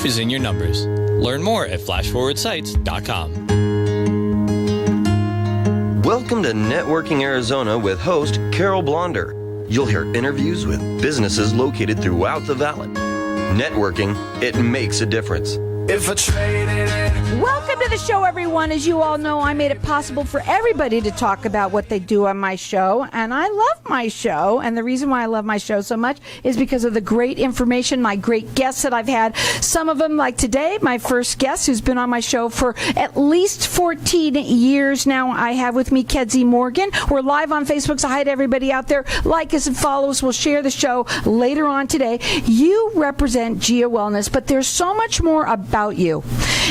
is in your numbers. Learn more at flashforwardsites.com. Welcome to Networking Arizona with host Carol Blonder. You'll hear interviews with businesses located throughout the valley. Networking, it makes a difference. If I traded it. Welcome to the show, everyone. As you all know, I made it possible for everybody to talk about what they do on my show, and I love my show. And the reason why I love my show so much is because of the great information, my great guests that I've had. Some of them, like today, my first guest, who's been on my show for at least 14 years now. I have with me Kedzi Morgan. We're live on Facebook, so hi to everybody out there. Like us and follow us. We'll share the show later on today. You represent GIA Wellness, but there's so much more about you.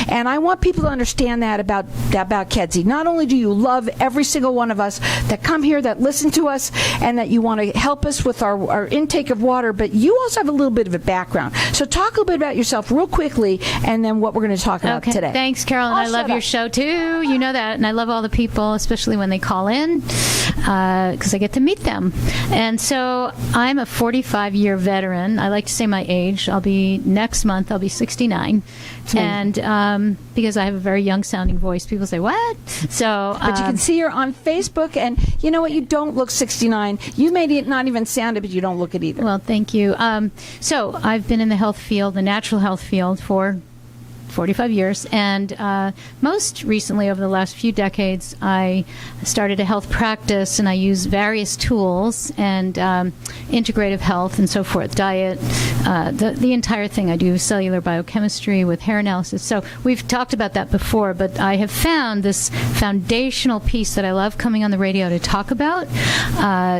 And I want people to understand that about Kedzi. Not only do you love every single one of us that come here, that listen to us, and that you want to help us with our intake of water, but you also have a little bit of a background. So talk a little bit about yourself real quickly, and then what we're going to talk about today. Thanks, Carol. And I love your show, too. You know that. And I love all the people, especially when they call in, because I get to meet them. And so I'm a 45-year veteran. I like to say my age. Next month, I'll be 69. And because I have a very young-sounding voice, people say, what? So, but you can see her on Facebook, and you know what? You don't look 69. You may not even sound it, but you don't look it either. Well, thank you. So I've been in the health field, the natural health field, for 45 years, and most recently, over the last few decades, I started a health practice, and I use various tools and integrative health and so forth, diet, the entire thing. I do cellular biochemistry with hair analysis. So we've talked about that before, but I have found this foundational piece that I love coming on the radio to talk about,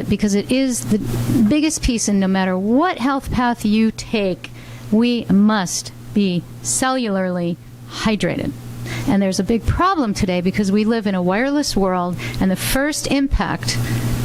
because it is the biggest piece, and no matter what health path you take, we must be cellularly hydrated. And there's a big problem today because we live in a wireless world, and the first impact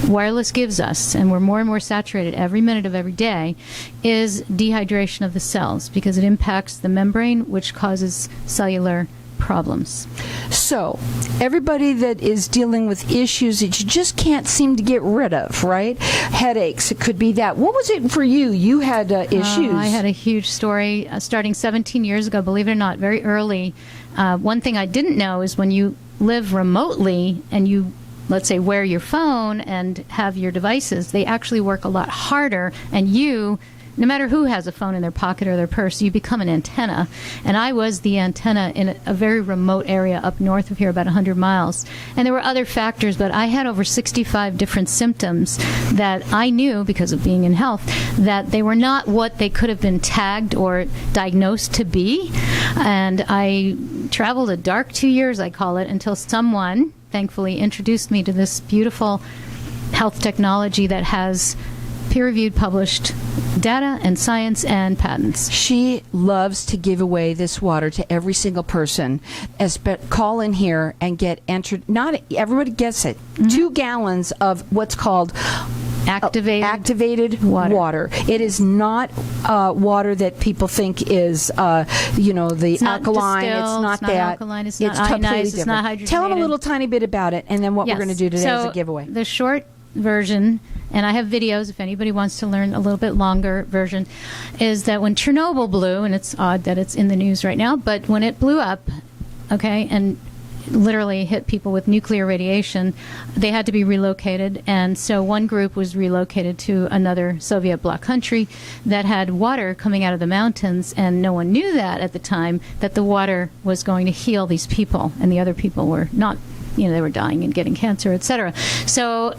wireless gives us, and we're more and more saturated every minute of every day, is dehydration of the cells, because it impacts the membrane, which causes cellular problems. So, everybody that is dealing with issues that you just can't seem to get rid of, right? Headaches, it could be that. What was it for you? You had issues. I had a huge story starting 17 years ago, believe it or not, very early. One thing I didn't know is when you live remotely and you, let's say, wear your phone and have your devices, they actually work a lot harder, and you, no matter who has a phone in their pocket or their purse, you become an antenna. And I was the antenna in a very remote area up north of here, about 100 miles. And there were other factors, but I had over 65 different symptoms that I knew, because of being in health, that they were not what they could have been tagged or diagnosed to be. And I traveled a dark 2 years, I call it, until someone, thankfully, introduced me to this beautiful health technology that has peer-reviewed, published data and science and patents. She loves to give away this water to every single person. Call in here and get entered. Not everybody gets it. 2 gallons of what's called activated water. It is not water that people think is, the alkaline. It's not that. Alkaline. It's not ionized. It's not hydrogenated. Tell them a little tiny bit about it, and then what we're going to do today is a giveaway. The short version, and I have videos if anybody wants to learn a little bit longer version, is that when Chernobyl blew, and it's odd that it's in the news right now, but when it blew up, and literally hit people with nuclear radiation, they had to be relocated. And so one group was relocated to another Soviet bloc country that had water coming out of the mountains, and no one knew that at the time, that the water was going to heal these people, and the other people were not. They were dying and getting cancer, etc. So,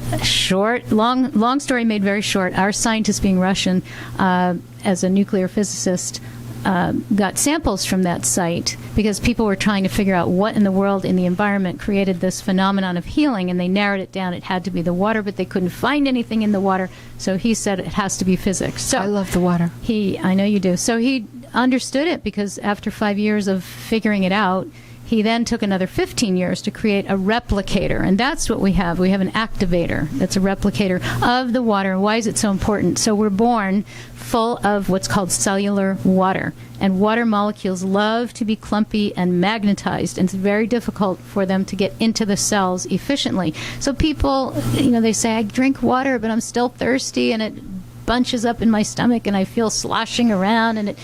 long story made very short, our scientist, being Russian, as a nuclear physicist, got samples from that site because people were trying to figure out what in the world in the environment created this phenomenon of healing, and they narrowed it down. It had to be the water, but they couldn't find anything in the water, so he said it has to be physics. So I love the water. I know you do. So he understood it, because after 5 years of figuring it out, he then took another 15 years to create a replicator, and that's what we have. We have an activator that's a replicator of the water. And why is it so important? So we're born full of what's called cellular water, and water molecules love to be clumpy and magnetized, and it's very difficult for them to get into the cells efficiently. So people, they say, I drink water, but I'm still thirsty, and it bunches up in my stomach and I feel sloshing around and it,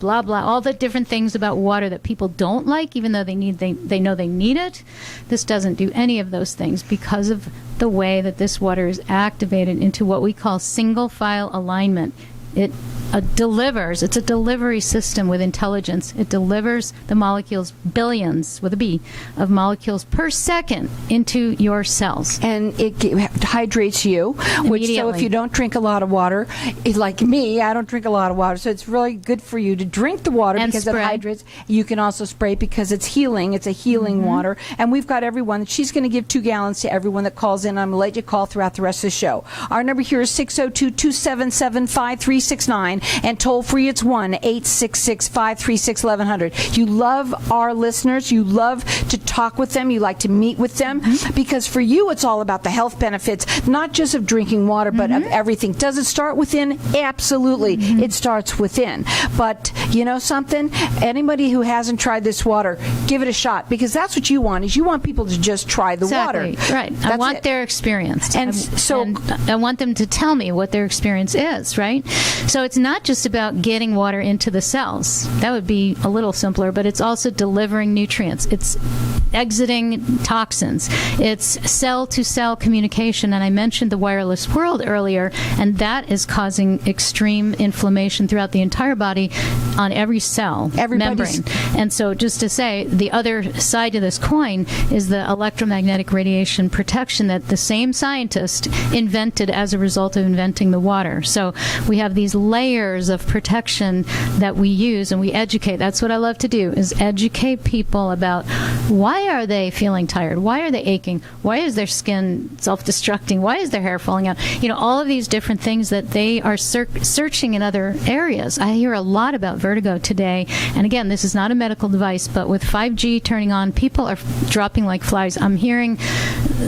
blah blah, all the different things about water that people don't like, even though they know they need it. This doesn't do any of those things because of the way that this water is activated into what we call single file alignment. It delivers. It's a delivery system with intelligence. It delivers the molecules, billions with a B, of molecules per second into your cells. And it hydrates you, which, so if you don't drink a lot of water, like me, I don't drink a lot of water, so it's really good for you to drink the water and because spray. It hydrates. You can also spray because it's healing. It's a healing water. And we've got everyone. She's going to give 2 gallons to everyone that calls in. I'm going to let you call throughout the rest of the show. Our number here is 602-277-5369. And toll free, it's 1-866-536-1100. You love our listeners. You love to talk with them. You like to meet with them because for you, it's all about the health benefits, not just of drinking water, but of everything. Does it start within? Absolutely. It starts within. But you know something? Anybody who hasn't tried this water, give it a shot because that's what you want. Is you want people to just try the water. Right. I want their experience. And I want them to tell me what their experience is, right? So it's not just about getting water into the cells. That would be a little simpler, but it's also delivering nutrients. It's exiting toxins. It's cell-to-cell communication, and I mentioned the wireless world earlier, and that is causing extreme inflammation throughout the entire body on every cell membrane. And so just to say, the other side of this coin is the electromagnetic radiation protection that the same scientist invented as a result of inventing the water. So we have these layers of protection that we use and we educate. That's what I love to do, is educate people about why are they feeling tired? Why are they aching? Why is their skin self-destructing? Why is their hair falling out? All of these different things that they are searching in other areas. I hear a lot about vertigo today. And again, this is not a medical device, but with 5G turning on, people are dropping like flies. I'm hearing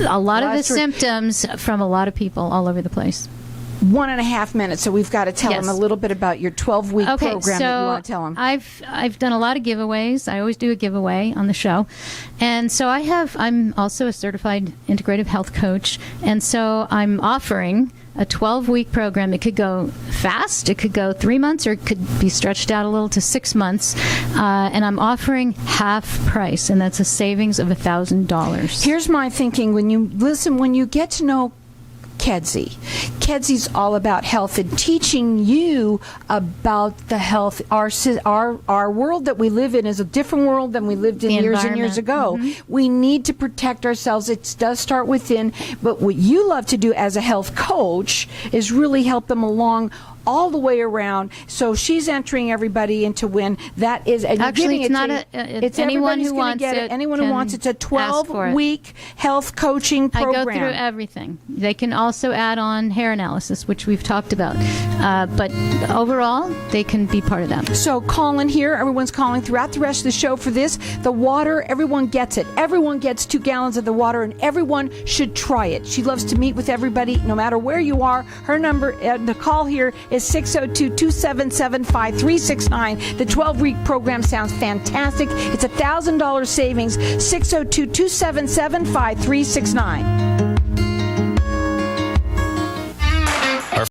a lot of the symptoms from a lot of people all over the place. 1.5 minutes, so we've got to tell them a little bit about your 12-week program that you want to tell them. I've done a lot of giveaways. I always do a giveaway on the show. And so I'm also a certified integrative health coach, and so I'm offering a 12-week program. It could go fast, it could go 3 months, or it could be stretched out a little to 6 months. And I'm offering half price, and that's a savings of $1,000. Here's my thinking. When you get to know Kedzi's all about health and teaching you about the health. Our world that we live in is a different world than we lived in years and years ago. We need to protect ourselves. It does start within, but what you love to do as a health coach is really help them along all the way around. So she's entering everybody into win. That is, and actually, it's not it's anyone who wants it. Anyone who wants it. It's a 12-week health coaching program. I go through everything. They can also add on hair analysis, which we've talked about. But overall, they can be part of that. So call in here. Everyone's calling throughout the rest of the show for this. The water, everyone gets it. Everyone gets 2 gallons of the water, and everyone should try it. She loves to meet with everybody, no matter where you are. Her number, the call here is 602-277-5369. The 12-week program sounds fantastic. It's $1,000 savings. 602-277-5369.